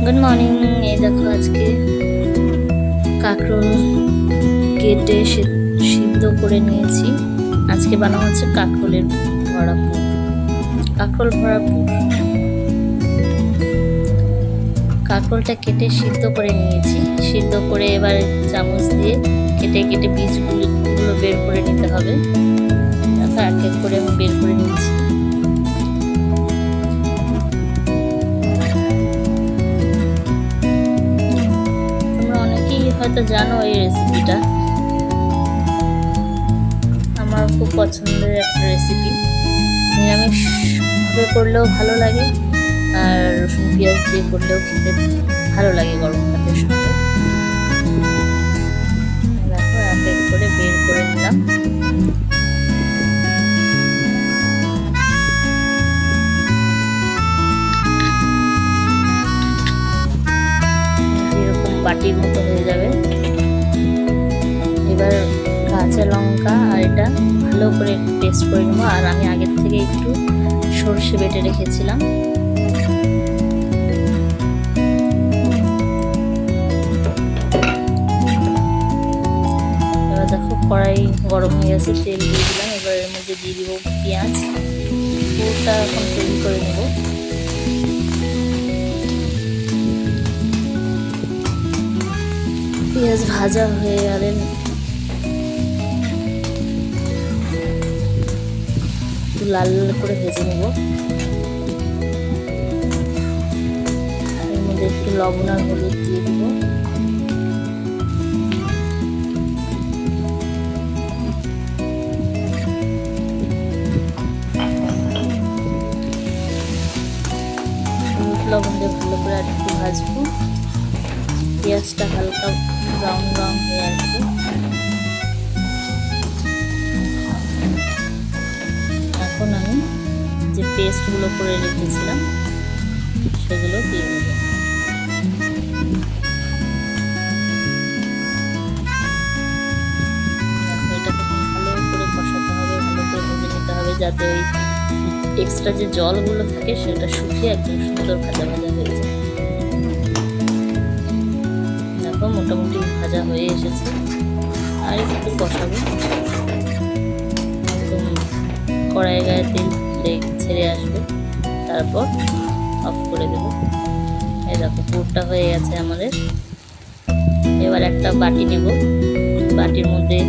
Good morning. এই দেখো আজকে কাঁকরোল কেটে সিদ্ধ করে নিয়েছি। আজকে বানানো হচ্ছে কাঁকরোলের ভরাপুর, কাঁকরোল ভরাপুর। কাঁকরোলটা কেটে সিদ্ধ করে নিয়েছি। সিদ্ধ করে এবার চামচ দিয়ে কেটে কেটে বীজগুলো বের করে নিতে হবে। দেখো এক এক করে আমি বের করে নিচ্ছি। হয়তো জানো এই রেসিপিটা, আমার খুব পছন্দের একটা রেসিপি। নিরামিষভাবে করলেও ভালো লাগে, আর রসুন পেঁয়াজ দিয়ে করলেও খেতে ভালো লাগে গরম ভাতের সঙ্গে। দেখো এক এক করে বের করে নিলাম। বাটির মতো হয়ে যাবে। এবার কাঁচা লঙ্কা আর এটা ভালো করে পেস্ট করে নেবো। আর আমি আগের থেকে একটু সর্ষে বেটে রেখেছিলাম। এবার দেখো কড়াই গরম হয়ে গেছে, তেল দিয়ে দিলাম। এবার এর মধ্যে দিয়ে দিব পেঁয়াজ। পুরোটা এখন তৈরি করে নেব। পেঁয়াজ ভাজা হয়ে গেলে একটু লাল লাল করে ভেজে নেব। এর মধ্যে একটু লবণ আর হলুদ দিয়ে দিব। হলুদ লবণ দিয়ে ভালো করে আর একটু ভাজবো। পেঁয়াজটা হালকা ব্রাউন ব্রাউন হয়ে আসবে। এখন আমি যে পেস্টগুলো করে রেখেছিলাম সেগুলো দিয়ে দেব। এটাকে ভালো করে কষাতে হবে, ভালো করে ভেজে নিতে হবে, যাতে ওই এক্সট্রা যে জলগুলো থাকে সেটা শুকিয়ে একদম সুন্দর ভাজা ভাজা হয়ে যায়। মোটামুটি ভাজা হয়ে এসেছে, আর একটু কষাবো। একদম কড়াইয়ের গায়ে তেল ছেড়ে আসবে, তারপর অফ করে দেবো। এই দেখো পুরটা হয়ে গেছে আমাদের। এবার একটা বাটি নেব। বাটির মধ্যে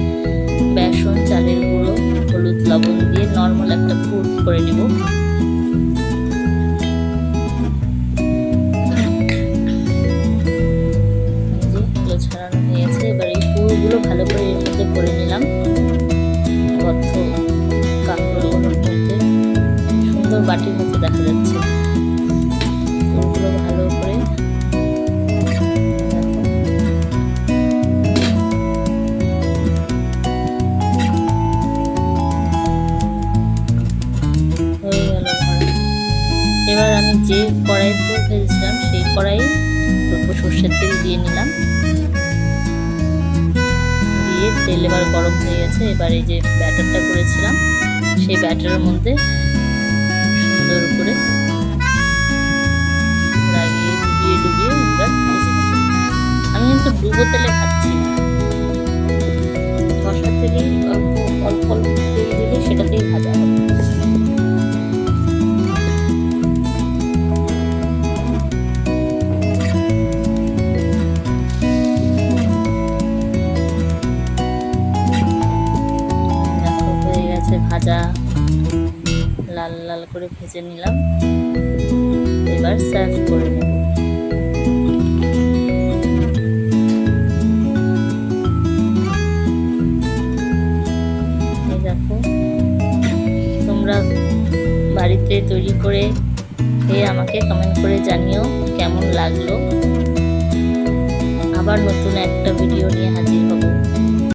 বেসন, চালের গুঁড়ো, হলুদ, লবণ দিয়ে নর্মাল একটা পুর করে নেব। ছাড়ানো হয়েছে। এবার এই পুরগুলো ভালো করে এর মধ্যে ভরে নিলাম। বদ্ধ কাঁকরোলগুলোর মধ্যে সুন্দর বাটির মধ্যে দেখা যাচ্ছে। পুরগুলো ভালো করে হয়ে গেল ভরা। এবার আমি যে কড়াই পুর ভেজেছিলাম সেই কড়াই সর্ষের তেল দিয়ে নিলাম। তেল এবার গরম হয়ে গেছে। এবার এই যে ব্যাটারটা করেছিলাম সেই ব্যাটারের মধ্যে সুন্দর করে লাগিয়ে ডুবিয়ে ডুবিয়ে এবার ভেজে নেব। আমি কিন্তু ডুবো তেলে ভাজছি না, কষা তেলেই অল্প অল্প তেল দিলে সেটাতেই ভাজা হবে। ভাজা লাল লাল করে ভেজে নিলাম। এবার সার্ভ করে নেব। এই দেখো, তোমরা বাড়িতে তৈরি করে খেয়ে আমাকে কমেন্ট করে জানিও কেমন লাগলো। আবার নতুন একটা ভিডিও নিয়ে হাজির হব।